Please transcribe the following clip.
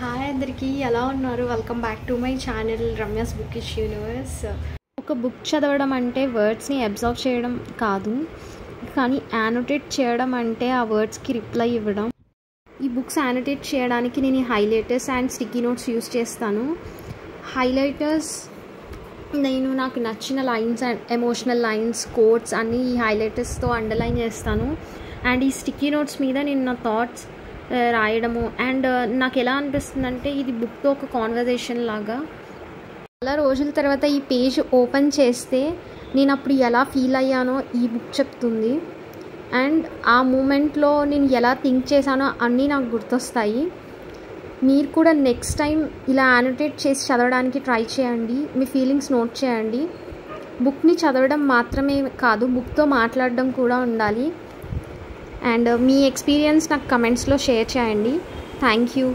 Hi అందరికీ ఎలా ఉన్నారు? Welcome back to my channel Ramya's bookish universe. ఒక బుక్ చదవడం అంటే వర్డ్స్ని అబ్జర్వ్ చేయడం కాదు, కానీ యానోటేట్ చేయడం అంటే ఆ వర్డ్స్కి రిప్లై ఇవ్వడం. ఈ బుక్స్ యానోటేట్ చేయడానికి నేను highlighters and sticky notes use చేస్తాను. హైలైటర్స్ నేను నాకు నచ్చిన lines and emotional lines, quotes అన్నీ ఈ హైలైటర్స్తో అండర్లైన్ చేస్తాను. అండ్ ఈ స్టిక్కీ నోట్స్ మీద నేను నా థాట్స్ రాయడము. అండ్ నాకు ఎలా అనిపిస్తుందంటే ఇది బుక్తో ఒక కాన్వర్జేషన్ లాగా. చాలా రోజుల తర్వాత ఈ పేజ్ ఓపెన్ చేస్తే నేను అప్పుడు ఎలా ఫీల్ అయ్యానో ఈ బుక్ చెప్తుంది. అండ్ ఆ మూమెంట్లో నేను ఎలా థింక్ చేశానో అన్నీ నాకు గుర్తొస్తాయి. మీరు కూడా నెక్స్ట్ టైం ఇలా యానోటేట్ చేసి చదవడానికి ట్రై చేయండి. మీ ఫీలింగ్స్ నోట్ చేయండి. బుక్ని చదవడం మాత్రమే కాదు, బుక్తో మాట్లాడడం కూడా ఉండాలి. అండ్ మీ ఎక్స్పీరియన్స్ నాకు కమెంట్స్లో షేర్ చేయండి. Thank you.